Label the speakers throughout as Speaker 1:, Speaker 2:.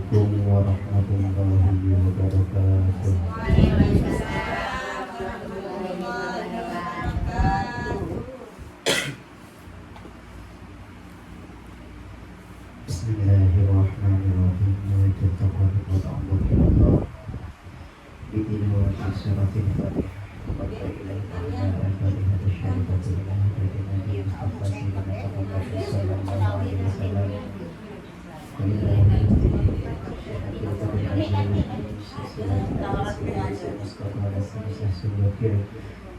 Speaker 1: Assalamualaikum warahmatullahi wabarakatuh. Bismillahirrahmanirrahim. Nawaitu taqarrub wa ta'abbud ila Allah bi tilawati suratil Fatihah. Wa ilaika al-Fatihah asy-syarifatu ila hadratin Nabi Muhammad sallallahu alaihi wasallam.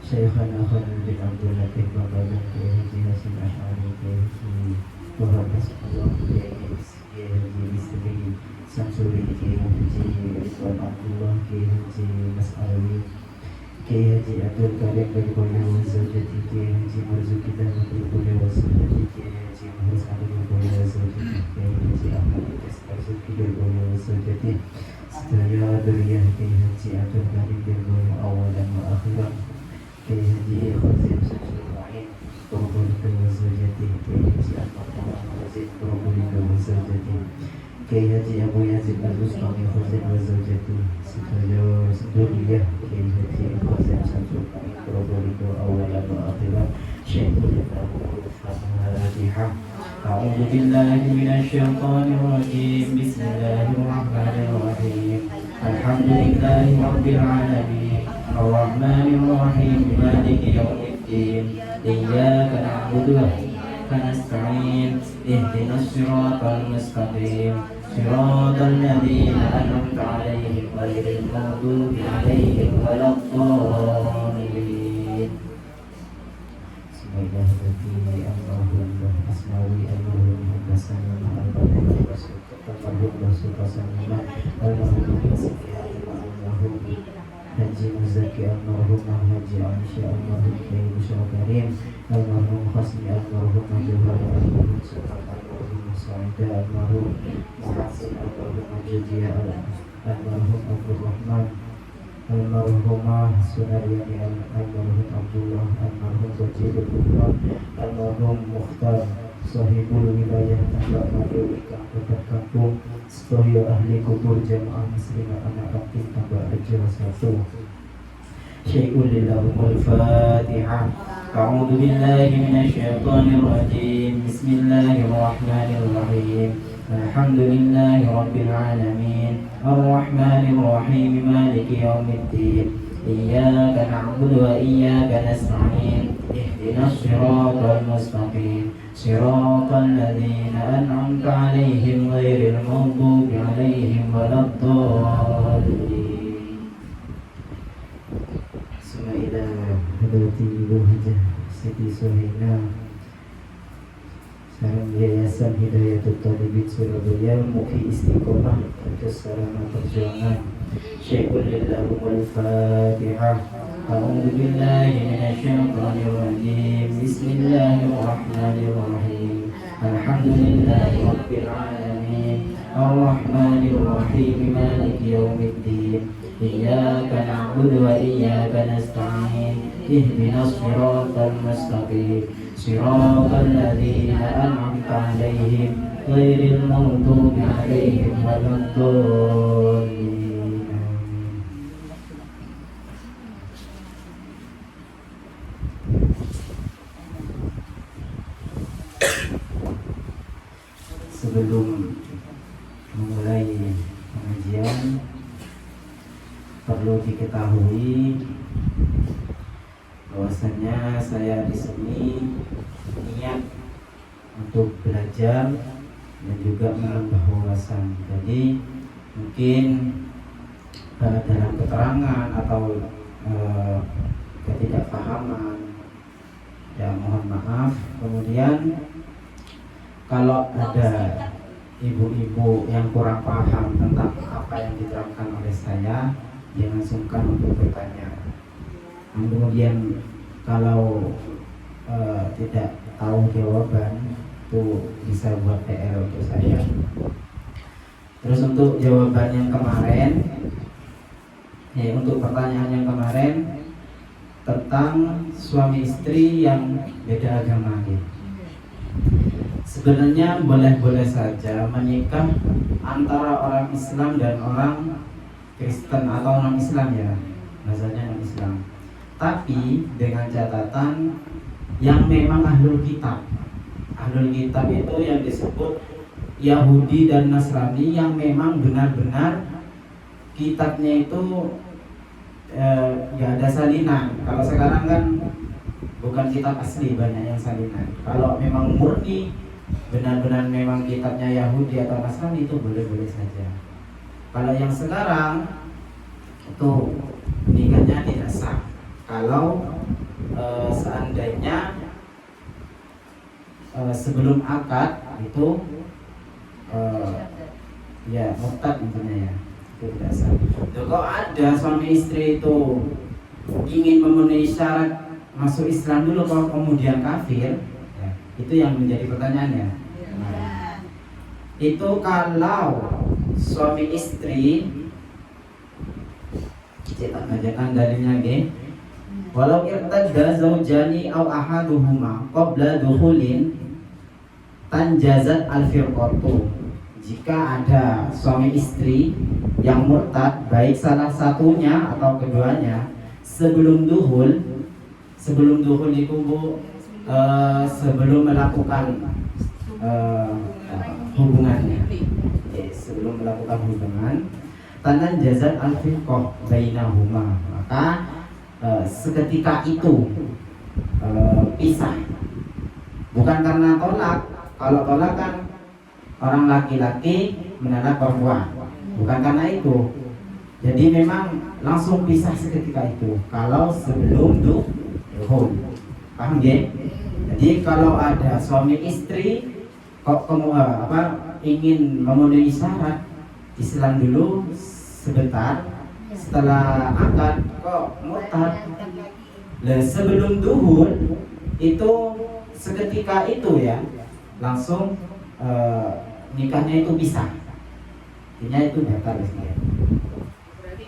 Speaker 1: Syekhana Khalil bin Abdul Latif Babadan Haji Hasim Asy'ari Haji Wahab Hasbullah Haji Bisri Samsuri Haji Ridwan Abdullah Haji Mas'alawi Haji Abdul Karim bin Boyo Zawjati Haji Marzuki dan bin Boyo Zawjati Haji Muhammad Abdul Boyo Zawjati Haji Ahmad Marzuki bin Boyo Zawjati Sedaya Duriyah Haji Abdul Karim bin Boyo awalan wa akhiran Haji Khazim Samsulahin Turbulindo Zawjati Haji Ahmad Khazim Turbulindo Zawjati Haji Abu Yazid Al-Bustami Khazim Zawjati Sedaya Duriyah Haji Khazim Samsulahin Turbulindo awalan wa akhiran Syekhul Fatihah. A'udzu billahi minasyaitonir rajim. Bismillahirrahmanirrahim. Alhamdulillahi rabbil alamin. Ar-Rahmanir Rahim. Maliki yaumiddin. Iyyaka na'budu wa iyyaka nasta'in. Ihdinas siratal mustaqim. Siratal ladzina an'amta 'alaihim ghairil maghdubi 'alaihim waladdallin. Bismillahirrahmanirrahim. Allahumma asmawi Allahumma basana al-fatihah Allahumma subhanahu Allahumma sifiyati Allahumma Haji Muzaki Allahumma Haji Aisyah Allahumma Kayu Syakarim Allahumma Khasmi Allahumma Juhar Allahumma Subhan Allahumma Sa'ida Allahumma Muhasin Allahumma Jadiya Allahumma Abdul Rahman Almarhumah Sunaryani Almarhum Abdullah Almarhum Wajibul Kufran Almarhum Mukhtar Sahibul Wilayah Tambak Madu Ikan Dekat Kampung Sedoyo Ahli Kubur Jamaah Muslimah Anak Rakit Tambak Reja 1 Syai'ul Lillahumul Fatihah. A'udzu billahi minasyaitonir rajim. Bismillahirrahmanirrahim. Alhamdulillahi rabbil alamin. Ar-Rahmanir Rahim. Maliki yaumiddin. Iyyaka na'budu wa iyyaka nasta'in. Ihdinas siratal mustaqim. Siratal ladzina an'amta 'alaihim ghairil maghdubi 'alaihim waladdallin. Ila Hadrati Ibu Hajah Siti Suhaina Salam Yayasan Hidayatul Talibin Surabaya Muki Istiqomah Terus sarana perjuangan Syekhul Lillahumul Fatihah. A'udzu billahi minasyaitonir rajim. Bismillahirrahmanirrahim. Alhamdulillahi rabbil alamin. Ar-Rahmanir Rahim. Maliki yaumiddin. Iyyaka na'budu wa iyyaka nasta'in. Ihdinas siratal mustaqim. Siratal ladzina an'amta 'alaihim ghairil maghdubi 'alaihim waladdallin. Sebelum memulai pengajian perlu diketahui bahwasanya saya di sini niat untuk belajar dan juga menambah wawasan. Jadi mungkin dalam keterangan atau ketidakpahaman ya mohon maaf. Kemudian kalau ada ibu-ibu yang kurang paham tentang apa yang diterangkan oleh saya, jangan sungkan untuk bertanya. Kemudian kalau tidak tahu jawaban itu bisa buat PR untuk saya. Terus untuk jawaban yang kemarin, untuk pertanyaan yang kemarin tentang suami istri yang beda agama. Sebenarnya boleh-boleh saja menikah antara orang Islam dan orang Kristen atau non Islam ya, bahasanya non Islam. Tapi dengan catatan yang memang ahlul kitab. Ahlul kitab itu yang disebut Yahudi dan Nasrani yang memang benar-benar kitabnya itu ya ada salinan. Kalau sekarang kan bukan kitab asli, banyak yang salinan. Kalau memang murni benar-benar memang kitabnya Yahudi atau Nasrani itu boleh-boleh saja. Kalau yang sekarang itu nikahnya tidak sah. Kalau seandainya sebelum akad itu ya murtad intinya ya, itu tidak sah. Kalau ada suami istri itu ingin memenuhi syarat masuk Islam dulu kalau kemudian kafir, ya, itu yang menjadi pertanyaannya. Nah, itu kalau suami istri kita bacakan dalilnya nggih. Walau irtadda zaujani aw ahaduhuma qabla dukhulin tanjazat al-firqatu. Jika ada suami istri yang murtad, baik salah satunya atau keduanya sebelum duhul itu sebelum melakukan hubungannya, sebelum melakukan hubungan, tanan jazat al-firqah bainahuma, maka seketika itu pisah, bukan karena tolak. Kalau tolak kan orang laki-laki menolak perempuan, bukan karena itu. Jadi memang langsung pisah seketika itu kalau sebelum duhul. Paham ya? Jadi kalau ada suami istri kok ingin memenuhi syarat Islam dulu sebentar, setelah akad kok murtad. Nah, sebelum duhul itu seketika itu ya langsung nikahnya itu pisah. Artinya itu batal ya.
Speaker 2: Berarti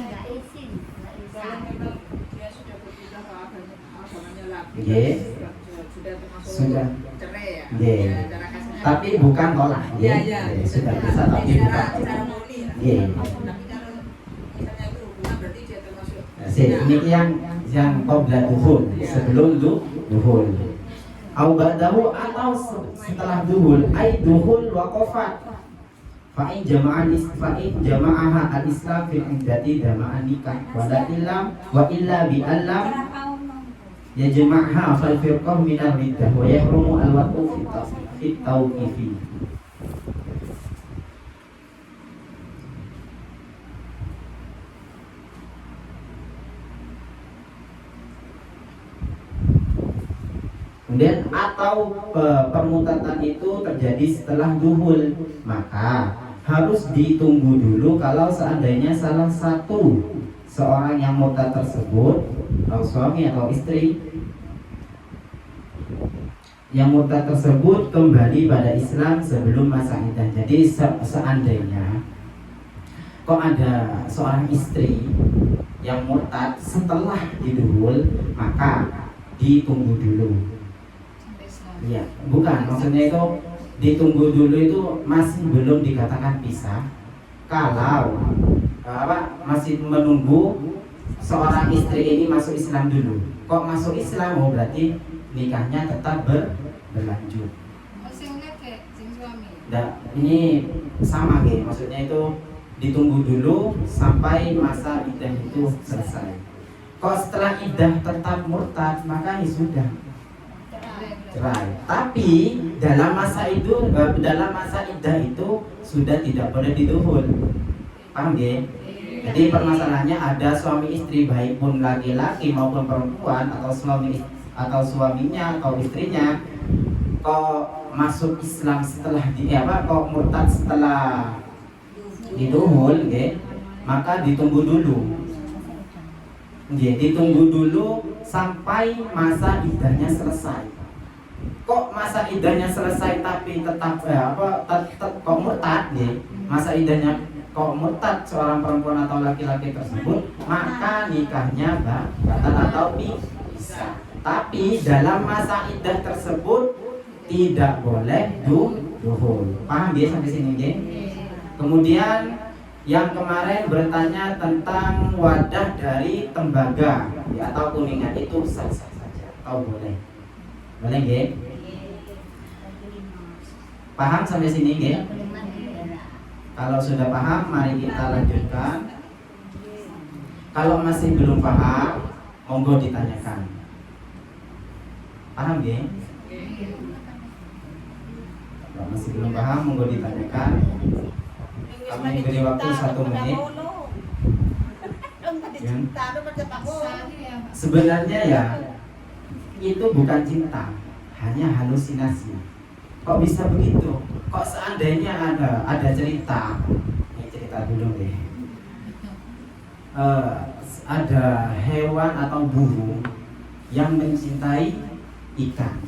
Speaker 2: nggak izin. Kalau memang dia sudah berpindah ke agamanya lagi, sudah termasuk cerai ya. Cara kasarnya.
Speaker 1: Tapi bukan tolak.
Speaker 2: Ya.
Speaker 1: Sudah bisa tapi bukan.
Speaker 2: Tapi kalau misalnya itu hubungan berarti dia termasuk.
Speaker 1: Ini yang qabla duhul, sebelum duhul. Au ba'dahu atau setelah duhul, ai duhul waqafat. Fa in jama'aha al-islam fil iddati jama'an nikah wa illa bi alam ya jama'aha fal firqah min ar-riddah wa yahrumu al-waqfu fi tawqifi. Kemudian atau permutatan itu terjadi setelah duhul, maka harus ditunggu dulu kalau seandainya salah satu seorang yang murtad tersebut, atau suami atau istri yang murtad tersebut kembali pada Islam sebelum masa iddah. Jadi seandainya kok ada seorang istri yang murtad setelah diduhul, maka ditunggu dulu. Iya, bukan, maksudnya itu ditunggu dulu itu masih belum dikatakan pisah. Kalau masih menunggu seorang istri ini masuk Islam dulu. Kok masuk Islam? Oh, berarti nikahnya tetap berlanjut. Nah, ini sama gitu, maksudnya itu ditunggu dulu sampai masa iddah itu selesai. Kok setelah iddah tetap murtad, maka ya sudah cerai. Tapi dalam masa iddah itu sudah tidak boleh diduhul. Paham ya? Jadi permasalahannya ada suami istri, baik pun laki-laki maupun perempuan, atau suaminya atau istrinya kok masuk Islam setelah kok murtad setelah diduhul, maka ditunggu dulu. Ditunggu dulu sampai masa iddahnya selesai. Kok masa iddahnya selesai tapi tetap kok murtad, masa iddahnya kok murtad seorang perempuan atau laki-laki tersebut, maka nikahnya batal atau bisa. Tapi dalam masa iddah tersebut tidak boleh duhul. Paham dia sampai sini nggih? Kemudian yang kemarin bertanya tentang wadah dari tembaga ya, atau kuningan itu sah-sah saja. Tahu boleh. Boleh nggih? Paham sampai sini nggih? Kalau sudah paham, mari kita lanjutkan. Kalau masih belum paham, monggo ditanyakan. Paham nggih? Kalau masih belum paham, monggo ditanyakan. Kami beri waktu 1 menit. Sebenarnya ya itu bukan cinta, hanya halusinasi. Kok bisa begitu? Kok seandainya ada cerita, ini cerita dulu deh. Ada hewan atau burung yang mencintai ikan,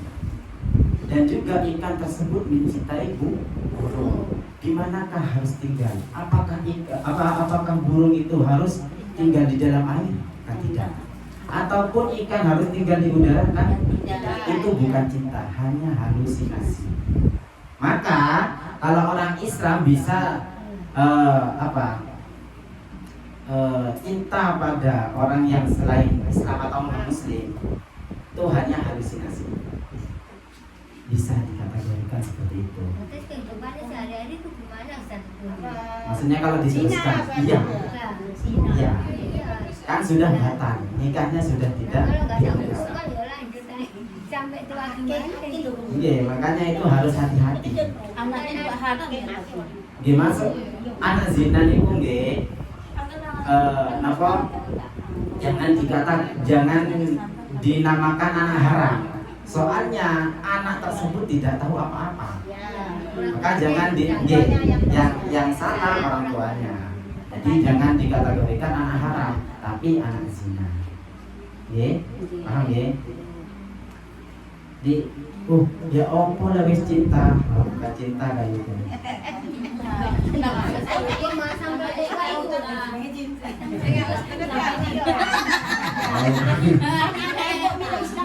Speaker 1: dan juga ikan tersebut mencintai burung. Di manakah harus tinggal? Apakah burung itu harus tinggal di dalam air? Kan tidak. Ataupun ikan harus tinggal di udara? Kan itu bukan cinta, hanya halusinasi. Maka kalau orang Islam bisa cinta pada orang yang selain Islam atau non-Muslim, itu hanya halusinasi. Bisa dikategorikan seperti itu. Maksudnya kalau diteruskan, iya, kan sudah batal, nikahnya sudah tidak dilakukan. Iya, makanya itu harus hati-hati. Gimana? Anak zina itu nggih, jangan dinamakan anak haram. Soalnya anak tersebut tidak tahu apa-apa. Maka jangan yang salah orang tuanya. Jadi jangan dikategorikan anak haram, tapi anak zina. Nggih, paham nggih? Ya opo lah wis cinta, bukan cinta kayak gitu.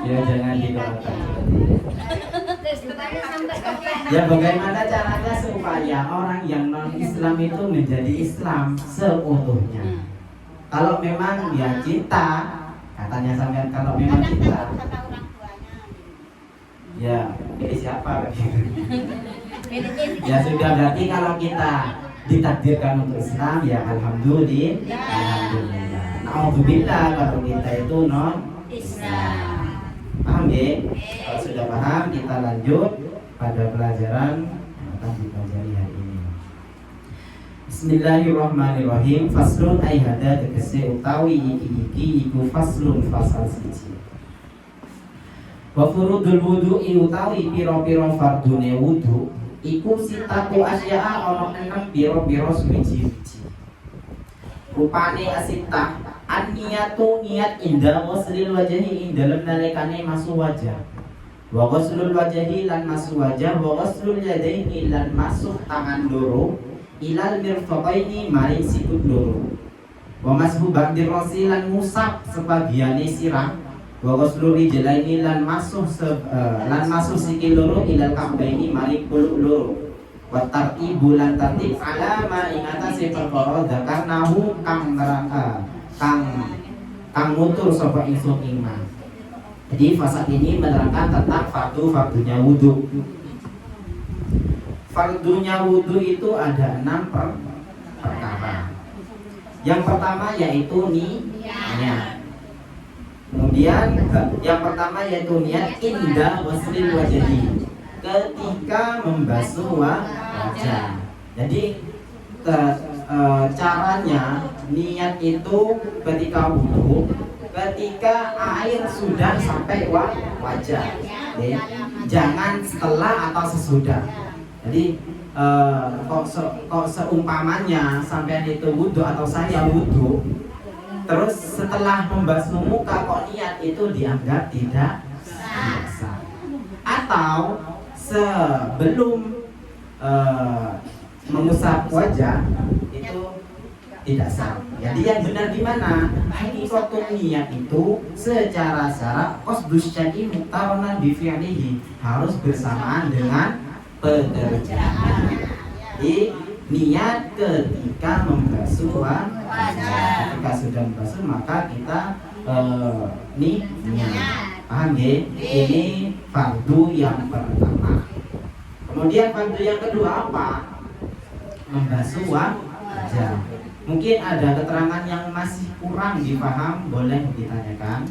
Speaker 1: Ya jangan dikatakan ya, bagaimana caranya supaya orang yang non-Islam itu menjadi Islam seutuhnya? Kalau memang ya cinta, katanya sampean, kalau memang cinta, ya pilih siapa? Ya sudah, berarti kalau kita ditakdirkan untuk Islam, ya alhamdulillah. Alhamdulillah kalau kita itu non Islam. Paham ya? Kalau sudah paham, kita lanjut pada pelajaran yang akan dipelajari hari ini. Bismillahirrahmanirrahim. Faslun ay hada tegese utawi iki iku faslun fasal siji. Wa furudul wudu'i utawi pira-pira fardune wudu iku sitatu asya'a ana 6 pira-pira suci-suci. Rupane asitah an-niyatu niat inda ghuslil wajhi ing dalem nalikane masuk wajah. Wa ghuslul wajhi lan masuk wajah, wa ghuslul yadaini lan masuk tangan loro ilal mirfaqaini maring sikut loro. Wa mashu ba'dir rasi lan musab sebagiane sirah. Wa ghuslul rijlaini lan masuk sikil loro ilal ka'baini maring kuluk loro. Wa tartibu lan tartib alama ing atase perkara zakarnahu kang neraka kang mutur sapa ingsun iman. Jadi fasal ini menerangkan tentang fardunya wudu. Fardunya wudu itu ada 6 perkara. Yang pertama yaitu niat. Kemudian yang pertama yaitu niat inda ghuslil wajhi, ketika membasuh wajah. Jadi caranya niat itu ketika wudu, ketika air sudah sampai wajah, jangan setelah atau sesudah. Jadi kok seumpamanya sampai itu wudu atau saya wudu, terus setelah membasuh muka kok niat, itu dianggap tidak sah. Atau sebelum mengusap wajah itu tidak sah. Jadi yang benar di mana? Hakikatul niat itu secara syarat qasdus syai' muqtaronan bi fi'lihi, harus bersamaan dengan pekerjaan. Jadi niat ketika membasuh wajah, ketika sudah membasuh maka kita niat. Paham ya? Ini fardu yang pertama. Kemudian fardu yang kedua apa? Membasuh wajah. Mungkin ada keterangan yang masih kurang dipaham, boleh ditanyakan.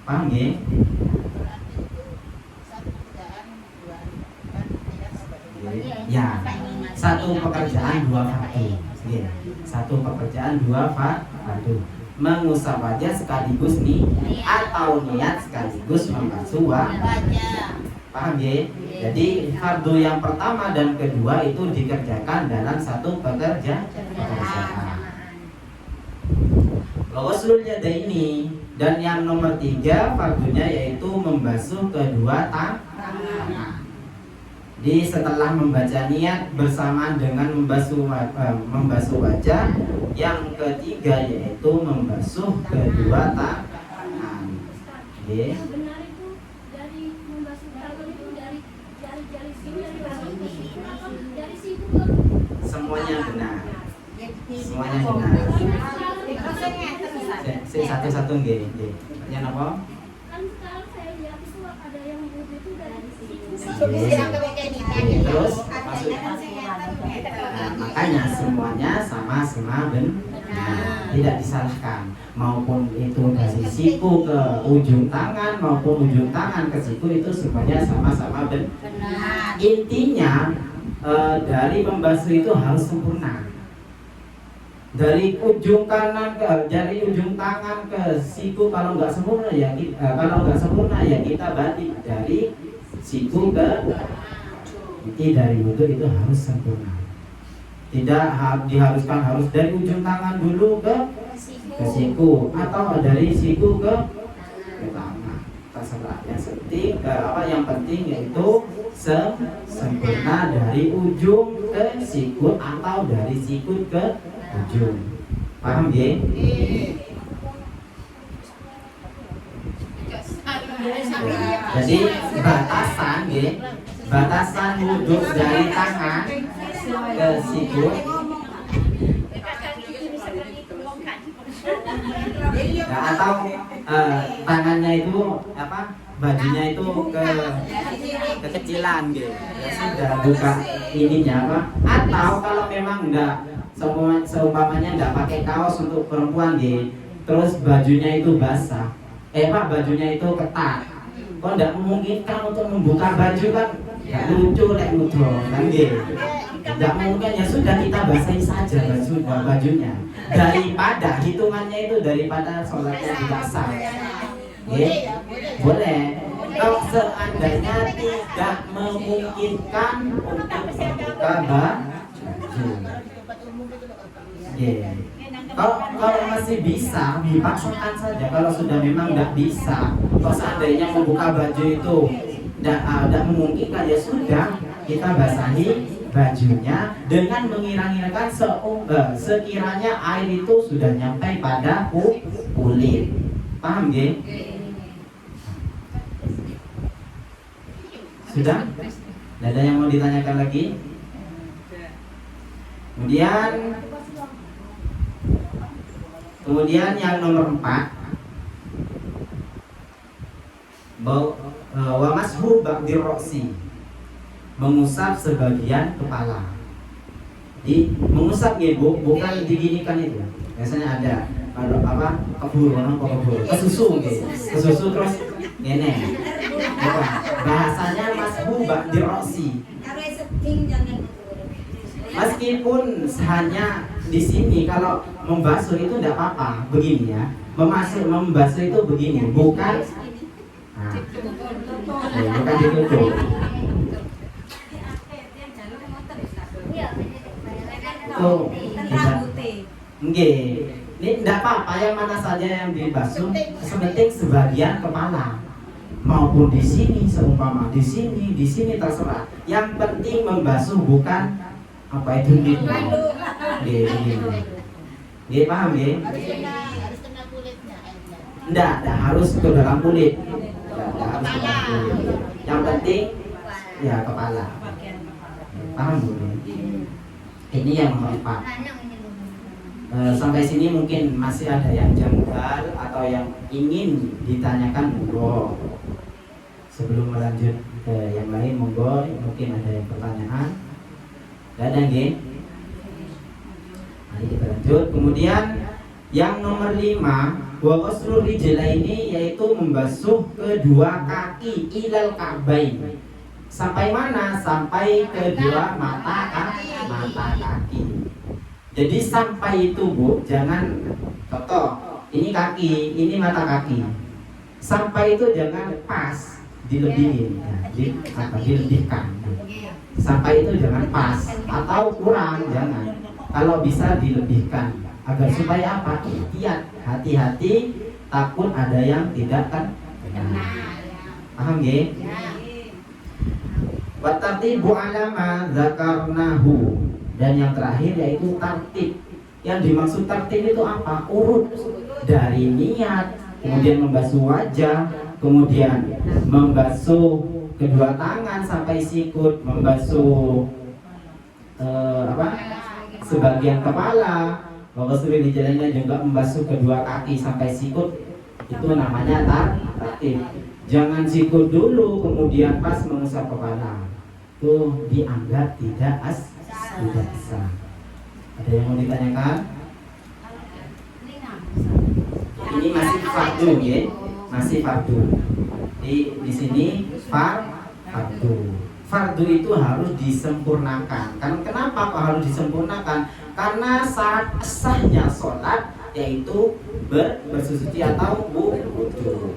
Speaker 1: Paham ya? Ya, satu pekerjaan dua fardu. Satu pekerjaan dua fardu. Mengusap wajah sekaligus atau niat sekaligus membasuh wajah. Paham ya? Jadi fardu yang pertama dan kedua itu dikerjakan dalam satu pekerjaan. Ghuslul yadaini, dan yang nomor 3 fardunya yaitu membasuh kedua tangan. Jadi setelah membaca niat bersamaan dengan membasuh wajah, yang ketiga yaitu membasuh kedua tangan. Oke. Semuanya benar. Semuanya benar. Satu-satu nggih. Pertanyaan apa?
Speaker 3: Kan sekarang saya lihat itu ada yang wudhu itu dari siku.
Speaker 1: Terus makanya semuanya sama-sama benar, tidak disalahkan. Maupun itu dari siku ke ujung tangan maupun ujung tangan ke siku, itu semuanya sama-sama benar. Intinya dari membasuh itu harus sempurna. Dari ujung kanan dari ujung tangan ke siku, kalau nggak sempurna ya kita batik dari siku ke inti dari wudhu itu harus sempurna. Tidak diharuskan harus dari ujung tangan dulu ke siku atau dari siku ke tangan. Terserah. Yang penting yaitu sempurna dari ujung ke sikut atau dari sikut ke ujung. Paham ya? Jadi batasan wudhu dari tangan ke sikut, atau tangannya itu bajunya itu kekecilan gitu. Ya sudah buka ininya atau kalau memang enggak, seumpamanya enggak pakai kaos untuk perempuan gitu, terus bajunya itu basah. Bajunya itu ketat. Kok enggak memungkinkan untuk membuka baju kan? Ya lucu lek mudho kan gitu. Enggak mungkin, ya sudah kita basahi saja bajunya. Daripada hitungannya itu daripada sholatnya tidak sah. Boleh. Kalau seandainya tidak memungkinkan untuk membuka baju. Kalau masih bisa dipaksakan saja. Kalau sudah memang tidak bisa, kalau seandainya membuka baju itu tidak memungkinkan, ya sudah kita basahi bajunya dengan mengira-ngirakan sekiranya air itu sudah nyampe pada kulit. Paham ya? Sudah? Tidak ada yang mau ditanyakan lagi? Kemudian yang nomor 4, wa mashu ba'dir ra'si, mengusap sebagian kepala. Mengusap ya bukan diginikan itu. Biasanya ada keburu kesusu gitu. Kesusu terus ngene. Bahasanya mashu ba'dir ra'si. Meskipun hanya di sini kalau membasuh itu tidak apa-apa, begini ya. Membasuh itu begini, bukan bukan ditutup. Tuh, ini tidak apa-apa, yang mana saja yang dibasuh, sepenting sebagian kepala. Maupun di sini seumpama, di sini terserah. Yang penting membasuh bukan Apa itu lid? Nggih, paham nggih?
Speaker 4: Harus kena kulitnya.
Speaker 1: Enggak harus ke dalam kulit. Enggak harus ke dalam kulit. Yang penting ya kepala. Paham Bu? Ini yang nomor 4. Sampai sini mungkin masih ada yang janggal atau yang ingin ditanyakan, monggo. Sebelum melanjut ke yang lain, monggo, mungkin ada yang pertanyaan. Gak ada nggih? Mari kita lanjut. Kemudian yang nomor 5, wa ghuslul rijlaini, yaitu membasuh kedua kaki ilal ka'bain. Sampai mana? Sampai kedua mata kaki. Jadi sampai itu Bu, jangan contoh, ini kaki, ini mata kaki. Sampai itu jangan pas, dilebihin, dilebihkan. Sampai itu jangan pas atau kurang, jangan. Kalau bisa dilebihkan, agar supaya apa? Ihtiyat, hati-hati, takut ada yang tidak kan. Paham nggih? Wa tartibu alama zakarnahu. Dan yang terakhir yaitu tartib. Yang dimaksud tartib itu apa? Urut dari niat, kemudian membasuh wajah, kemudian membasuh kedua tangan sampai sikut, membasuh sebagian kepala, membasuh di jalannya juga membasuh kedua kaki sampai sikut. Itu namanya tartib. Jangan sikut dulu kemudian pas mengusap kepala. Itu dianggap tidak sah. Ada yang mau ditanyakan? Ini masih fardu ya, masih fardu. Di sini fardu. Fardu itu harus disempurnakan. Kenapa kok harus disempurnakan? Karena saat sahnya sholat yaitu bersuci atau wudu.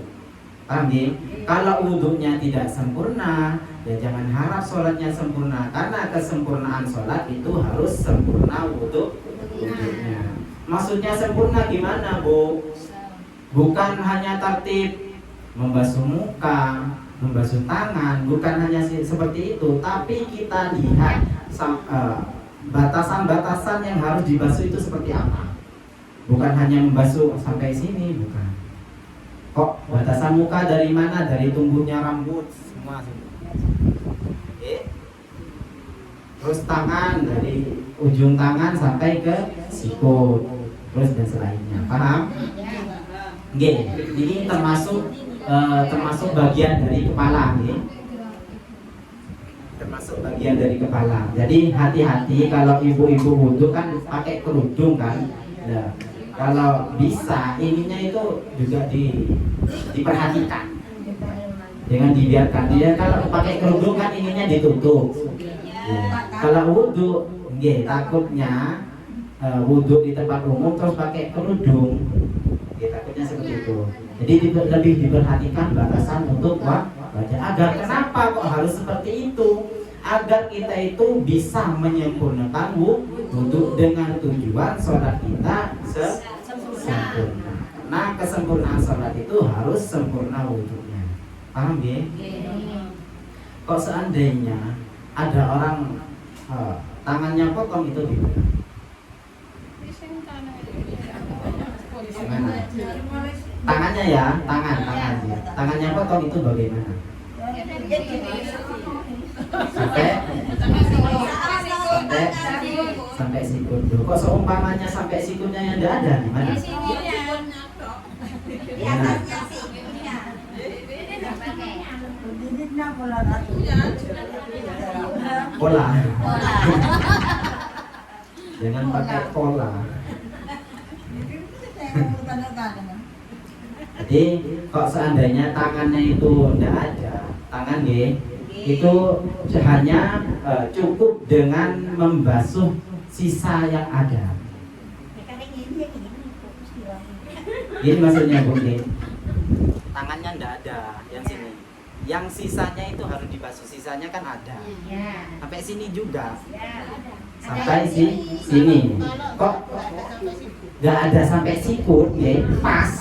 Speaker 1: Paham ya? Kalau wudunya tidak sempurna, ya jangan harap sholatnya sempurna. Karena kesempurnaan sholat itu harus sempurna wudunya. Maksudnya sempurna gimana Bu? Bukan hanya tertib membasuh muka, membasuh tangan, bukan hanya seperti itu. Tapi kita lihat batasan-batasan yang harus dibasuh itu seperti apa. Bukan hanya membasuh sampai sini, bukan. Kok batasan muka dari mana? Dari tumbuhnya rambut semua. Terus tangan dari ujung tangan sampai ke sikut, terus dan selainnya. Paham? Nggih. Ini termasuk bagian dari kepala, nggih. Termasuk bagian dari kepala. Jadi hati-hati kalau ibu-ibu wudu kan pakai kerudung kan. Nah, kalau bisa ininya itu juga diperhatikan, jangan dibiarkan. Dia kalau pakai kerudung kan ininya ditutup. Ya. Kalau wudu, takutnya wudu di tempat umum terus pakai kerudung, takutnya seperti itu. Jadi lebih diperhatikan batasan untuk wajah. Agar kenapa kok harus seperti itu? Agar kita itu bisa menyempurnakan wudu dengan tujuan sholat kita sempurna. Nah, kesempurnaan sholat itu harus sempurna wudunya. Paham ya? Kok seandainya ada orang tangannya potong, itu gimana? Gimana? Tangannya ya, tangannya potong itu bagaimana? Sampai sikut. Kok seumpamanya sampai sikutnya yang tidak ada, gimana? Pola. Jangan pakai pola. Jadi kok seandainya tangannya itu tidak ada, tangan itu hanya cukup dengan membasuh sisa yang ada. Ini maksudnya Bu, tangannya tidak ada yang sini. Yang sisanya itu harus dibasuh, sisanya kan ada. Sampai sini juga. Sampai sini. Kok nggak ada sampai sikut, pas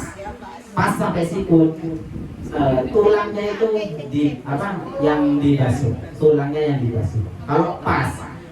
Speaker 1: sampai sikut. Tulangnya itu yang dibasuh, tulangnya yang dibasuh. Kalau pas,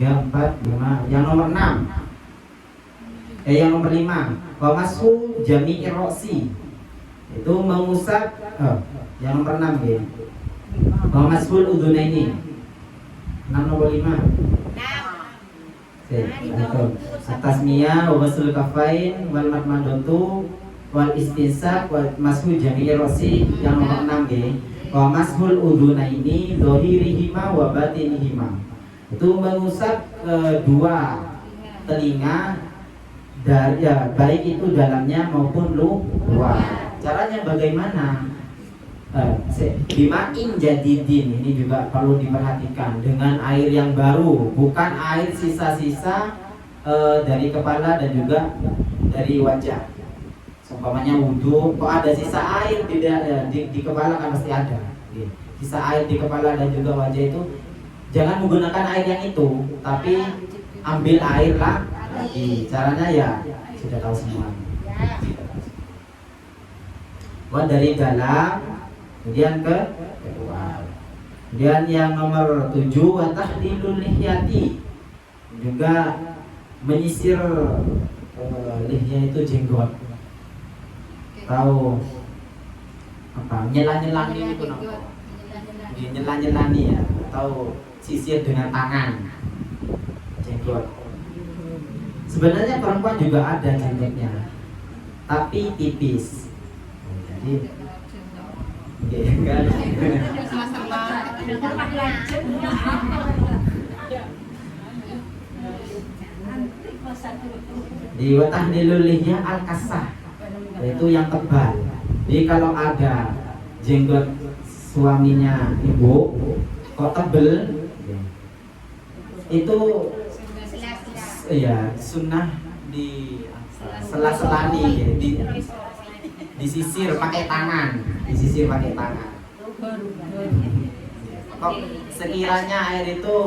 Speaker 1: 3, 4, 5. Yang nomor 6. Yang nomor 5. Wa mashu jami'ir roksi. Itu mengusap yang nomor 6 ya. Wa mashul udhunaini. 6 nomor 5. Itu. Atasmiyah wa wasul kafain wal madmadatu wal istinsak wal mashu jami'ir roksi. Yang nomor 6 ya. Wa mashul udhunaini zahirihima wa batinihima. Itu mengusap kedua telinga dari baik itu dalamnya maupun luar. Caranya bagaimana? Bima'in jadidin, ini juga perlu diperhatikan, dengan air yang baru, bukan air sisa-sisa dari kepala dan juga dari wajah. Umpamanya wudhu, kok ada sisa air di kepala kan pasti ada. Sisa air di kepala dan juga wajah itu, jangan menggunakan air yang itu, tapi ambil air lagi. Caranya ya sudah tahu semua. Buat dari dalam, kemudian ke luar. Kemudian yang nomor 7, wa tahlilul lihyati, juga menyisir lihya itu jenggot. Tahu apa? Nyela-nyelani itu apa? Nyela-nyelani ya, atau sisir dengan tangan jenggot. Sebenarnya perempuan juga ada jenggotnya, tapi tipis. Jadi kan di watahnilul lihya al-kasah, yaitu yang tebal. Jadi kalau ada jenggot suaminya ibu kok tebel, itu ya sunnah di sela-selani, disisir pakai tangan, Kok sekiranya air itu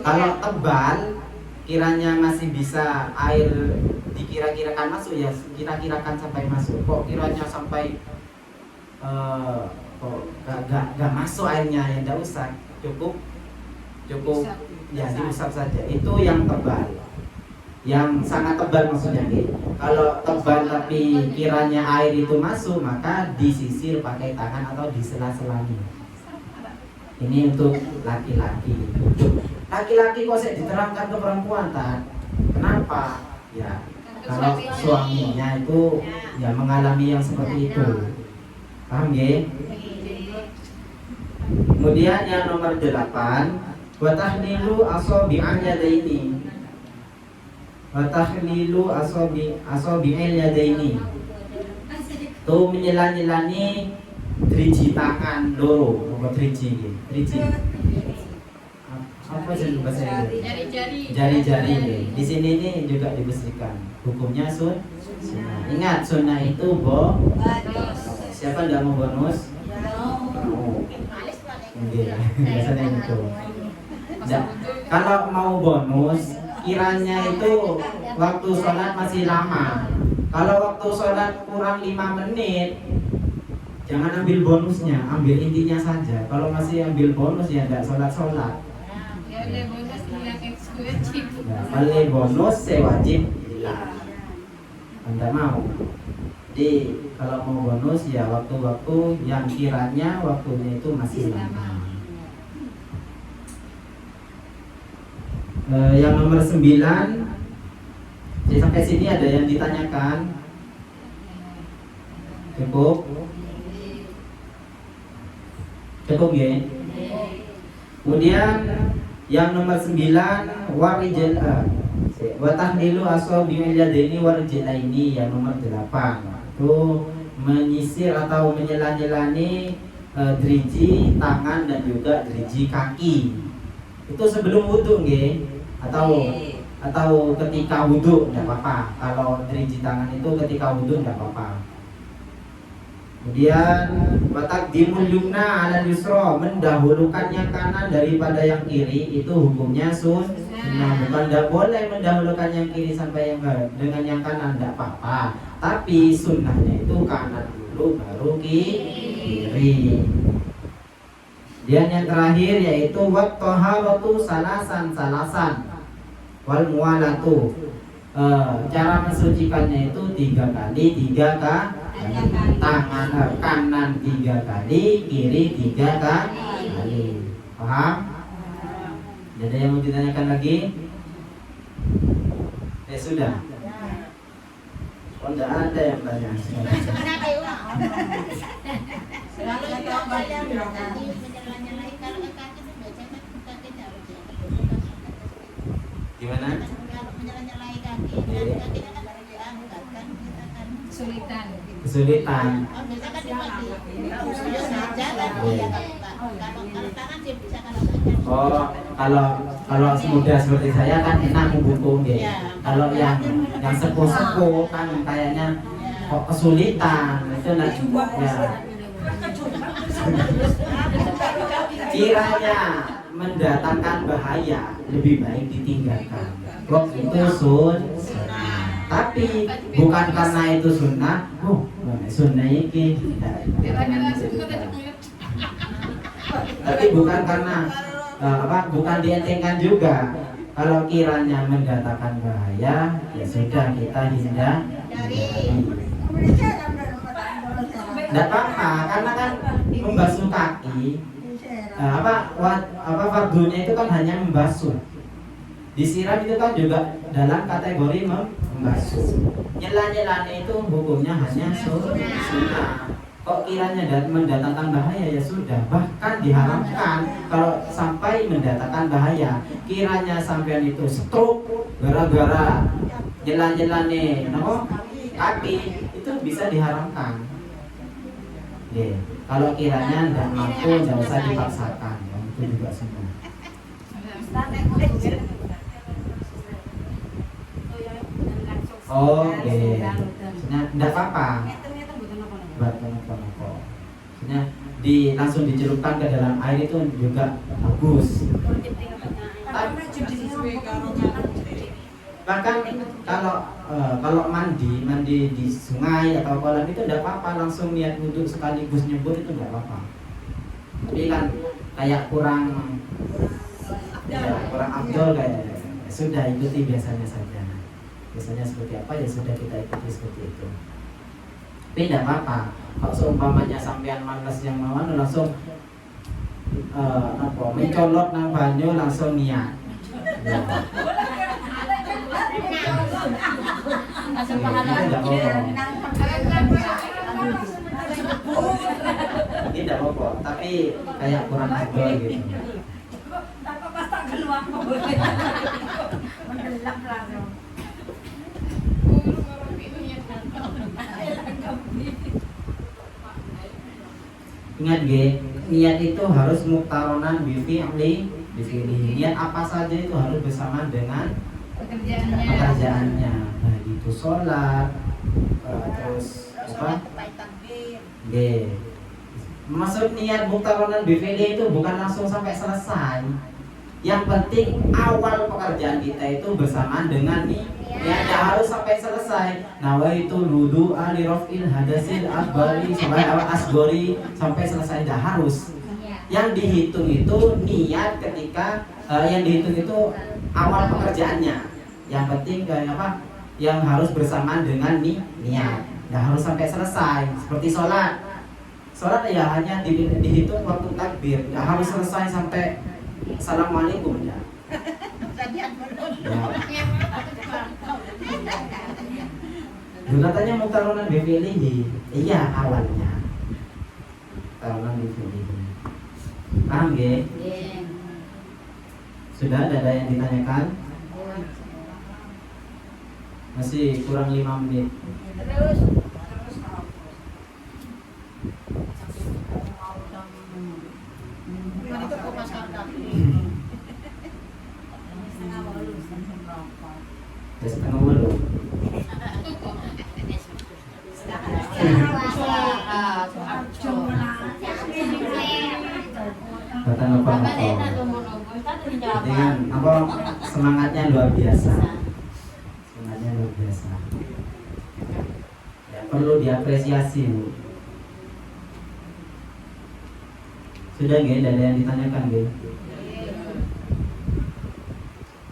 Speaker 1: kalau tebal, kiranya masih bisa air dikira-kirakan masuk, ya kira-kirakan sampai masuk. Kok kiranya sampai kok gak masuk airnya, ya tidak usah, cukup ya diusap saja. Itu yang tebal, yang sangat tebal maksudnya gitu. Kalau tebal tapi kiranya air itu masuk, maka disisir pakai tangan atau disela-selani. Ini untuk laki-laki. Laki-laki kok saya diterangkan ke perempuan, tak? Kenapa? Ya, kalau suaminya itu ya mengalami yang seperti itu. Paham ya? Kemudian yang nomor 8, wa tahlilu asabi'al yadaini. Wa tahlilu asabi'al yadaini. Tuh menyela-nyelani driji tangan loro, apa driji? Apa sih bahasa Inggris? Jari-jari. Di sini ini juga dibersihkan. Hukumnya sunnah. Ingat, sunnah itu bonus. Siapa tidak mau bonus? Biasanya itu. Kalau mau bonus, kiranya itu waktu sholat masih lama. Kalau waktu sholat kurang 5 menit, jangan ambil bonusnya, ambil intinya saja. Kalau masih ambil bonus ya tidak sholat. Kalau bonus saya wajib hilang. Anda mau? Jadi kalau mau bonus ya waktu-waktu yang kiranya waktunya itu masih lama. Yang nomor 9, jadi sampai sini ada yang ditanyakan? Cukup ya? Kemudian yang nomor 9, warijal wa tahlilu asabi'il yadaini warijlaini, yang nomor 8. Itu menyisir atau menyela-nyelani driji tangan dan juga driji kaki. Itu sebelum wudhu nggih, atau ketika wudhu tidak apa-apa. Kalau driji tangan itu ketika wudhu tidak apa-apa. Kemudian wataqdimul yumna 'ala yusra, mendahulukan yang kanan daripada yang kiri, itu hukumnya sunnah. Bukan tidak boleh mendahulukan yang kiri sampai yang dengan yang kanan, tidak apa-apa. Tapi sunnahnya itu kanan dulu baru kiri. Dan yang terakhir yaitu wat taharatu salasan. Wal muwalatu. Cara mensucikannya itu 3 kali, 3 tangan kanan 3 kali, kiri 3 kali. Paham? Ada yang mau ditanyakan lagi? Sudah. Oh, tidak ada yang tanya.
Speaker 4: Kalau itu apa yang tadi menyala-nyalai kalau kaki itu biasanya kakinya harus
Speaker 1: Gimana?
Speaker 4: kalau menyala-nyalai kaki, kakinya kan harus diangkat kan kita kan
Speaker 1: Kesulitan.
Speaker 4: Oh, biasa kan dipakai. Jalan iya kalau tangan sih bisa kalau tangan.
Speaker 1: Oh, kalau muda seperti saya kan enak membungkung gitu. Kalau yang sepuh-sepuh kan kayaknya kok kesulitan itu ya. Kiranya mendatangkan bahaya lebih baik ditinggalkan. Kok itu sunnah. Tapi bukan karena itu sunnah. Sunnah ini tapi bukan karena bukan dientengkan juga. Kalau kiranya mendatangkan bahaya, ya sudah kita hindari. Tidak apa-apa, karena kan membasuh kaki, fardunya itu kan hanya membasuh. Disiram itu kan juga dalam kategori membasuh. Nyela-nyelanya itu hukumnya hanya sunnah. Kok kiranya mendatangkan bahaya, ya sudah. Bahkan diharamkan kalau sampai mendatangkan bahaya. Kiranya sampean itu stroke gara-gara nyela-nyelane kaki, itu bisa diharamkan. Kalau kiranya tidak mampu, tidak usah dipaksakan. Itu juga sunnah. Oh, tidak apa-apa. Langsung dicelupkan ke dalam air itu juga bagus. Bahkan kalau mandi di sungai atau kolam itu tidak apa-apa, langsung niat wudhu sekaligus nyebur itu tidak apa-apa. Tapi kan kayak kurang afdol kayaknya. Sudah ikuti biasanya saja. Biasanya seperti apa ya sudah kita ikuti seperti itu. Tapi tidak apa-apa. Kalau seumpamanya sampean malas yang mau langsung mencolok nang banyu langsung niat. Ya. Tidak apa-apa, tapi kayak kurang afdol gitu. Ingat niat itu harus muktaronan bifi'li. Niat apa saja itu harus bersama dengan pekerjaannya. Baik itu sholat, terus apa? Maksud niat muktaronan bifi'li itu bukan langsung sampai selesai. Yang penting awal pekerjaan kita itu bersamaan dengan niat, harus sampai selesai. Nawaitu wudu ali raf'il hadasil akbari sampai asgori sampai selesai, dah harus. Yang dihitung itu niat ketika yang dihitung itu awal pekerjaannya. Yang penting yang harus bersamaan dengan niat. Dah harus sampai selesai. Seperti sholat ya hanya dihitung waktu takbir. Dah harus selesai sampai assalamualaikum ya. Katanya muktaronan bifi'lihi. Iya awalnya. Muktaronan bifi'lihi. Paham nggih? Sudah ada yang ditanyakan? Masih kurang 5 menit.
Speaker 4: Terus itu pemasangan kaki.
Speaker 1: Ya setengah bulu. Batang apa? Jadi kan semangatnya luar biasa. Semangatnya luar biasa. Ya, perlu diapresiasi, Bu. Sudah nggih, ada yang ditanyakan nggih?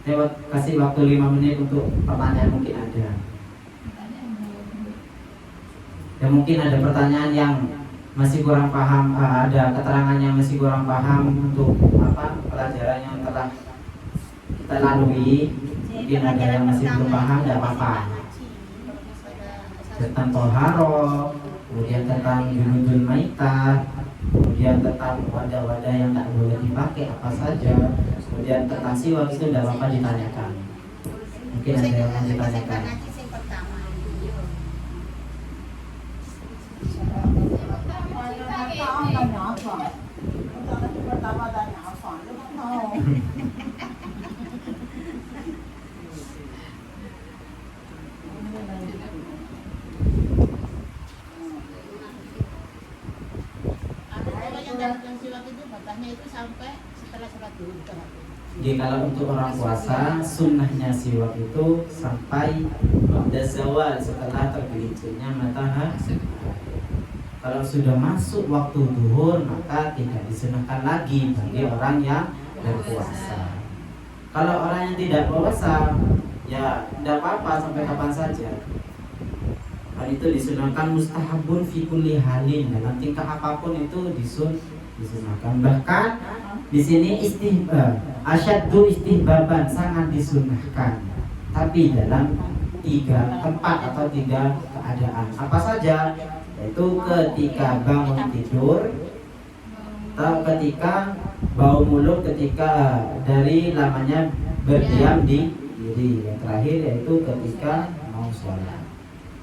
Speaker 1: Saya kasih waktu 5 menit untuk pertanyaan, mungkin ada. Ya mungkin ada pertanyaan yang masih kurang paham, ada keterangan yang masih kurang paham untuk pelajaran yang telah kita lalui. Mungkin ada yang masih belum paham, tidak apa-apa. Tentang toharo, kemudian tentang junudul maitah, kemudian tentang wadah-wadah yang tak boleh dipakai apa saja, kemudian tentang siwak itu tidak apa-apa ditanyakan. Mungkin ada yang mau ditanyakan.
Speaker 4: Sampai setelah sholat dulu.
Speaker 1: Jadi kalau untuk orang puasa, sunnahnya siwak itu sampai ba'da zawal, setelah tergelincirnya matahari. Kalau sudah masuk waktu duhur, maka tidak disunahkan lagi bagi orang yang berpuasa. Kalau orang yang tidak puasa, ya tidak apa-apa sampai kapan saja. Hal itu disunahkan mustahabun fi kulli halin, dalam tingkah apapun itu disunahkan. Bahkan di sini asyaddu istihbaban, sangat disunahkan. Tapi dalam 3 tempat atau 3 keadaan. Apa saja? Yaitu ketika bangun tidur, atau ketika bau mulut, ketika dari lamanya berdiam di diri. Yang terakhir yaitu ketika mau sholat.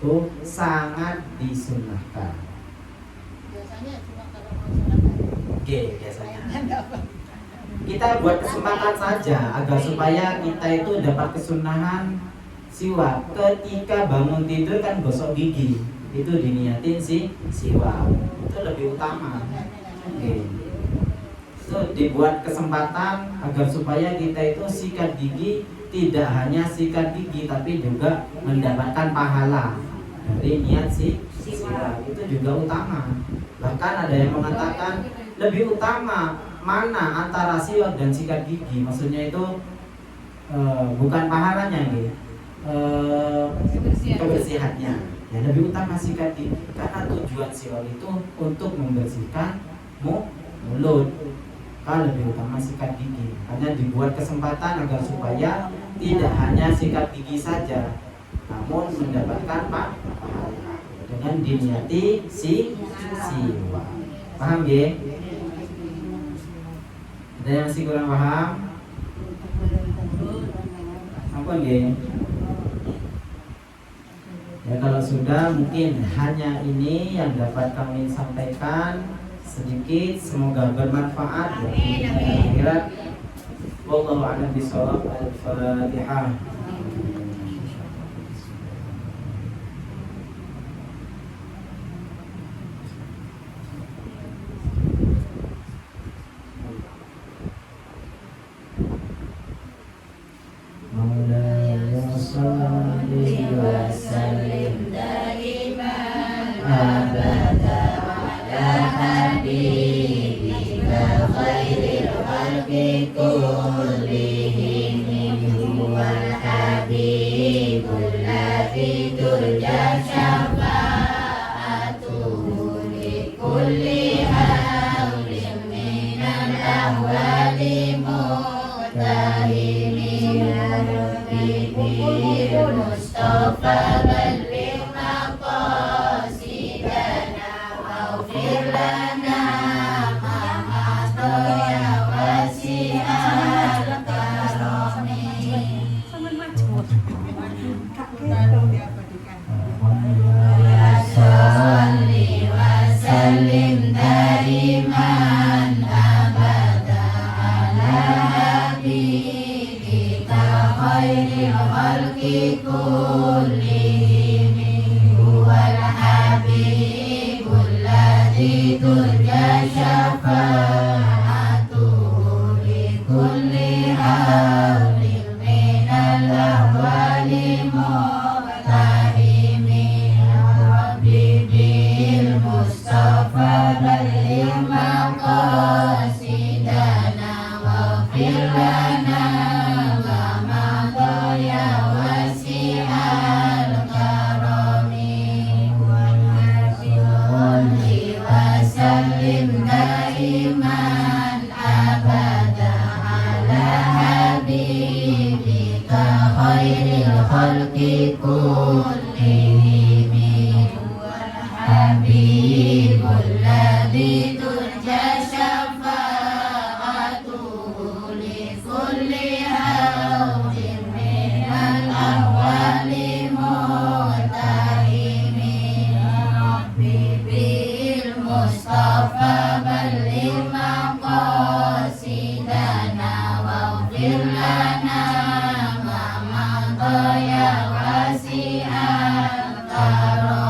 Speaker 1: Itu sangat disunahkan.
Speaker 4: Biasanya cuma kalau mau sholat.
Speaker 1: Oke, biasanya. Kita buat kesempatan saja agar supaya kita itu dapat kesunahan siwak. Ketika bangun tidur kan gosok gigi, itu diniatin siwak. Itu lebih utama. Oke. Itu dibuat kesempatan agar supaya kita itu sikat gigi, tidak hanya sikat gigi tapi juga mendapatkan pahala dari niat siwak. Itu juga utama. Bahkan ada yang mengatakan lebih utama mana antara siwak dan sikat gigi. Maksudnya itu bukan pahalanya gitu, kebersihannya. Ya, lebih utama sikat gigi karena tujuan siwak itu untuk membersihkan mulut. Kan lebih utama sikat gigi. Hanya dibuat kesempatan agar supaya tidak hanya sikat gigi saja, namun mendapatkan pahala dengan diniati siwak. Paham ya? Ada yang masih kurang paham? Apa ya? Ya kalau sudah, mungkin hanya ini yang dapat kami sampaikan sedikit. Semoga bermanfaat bagi kita akhirat. Wallahu a'lam bishawab. Al-Fatihah.
Speaker 5: خير الخلق كلهم
Speaker 4: Taro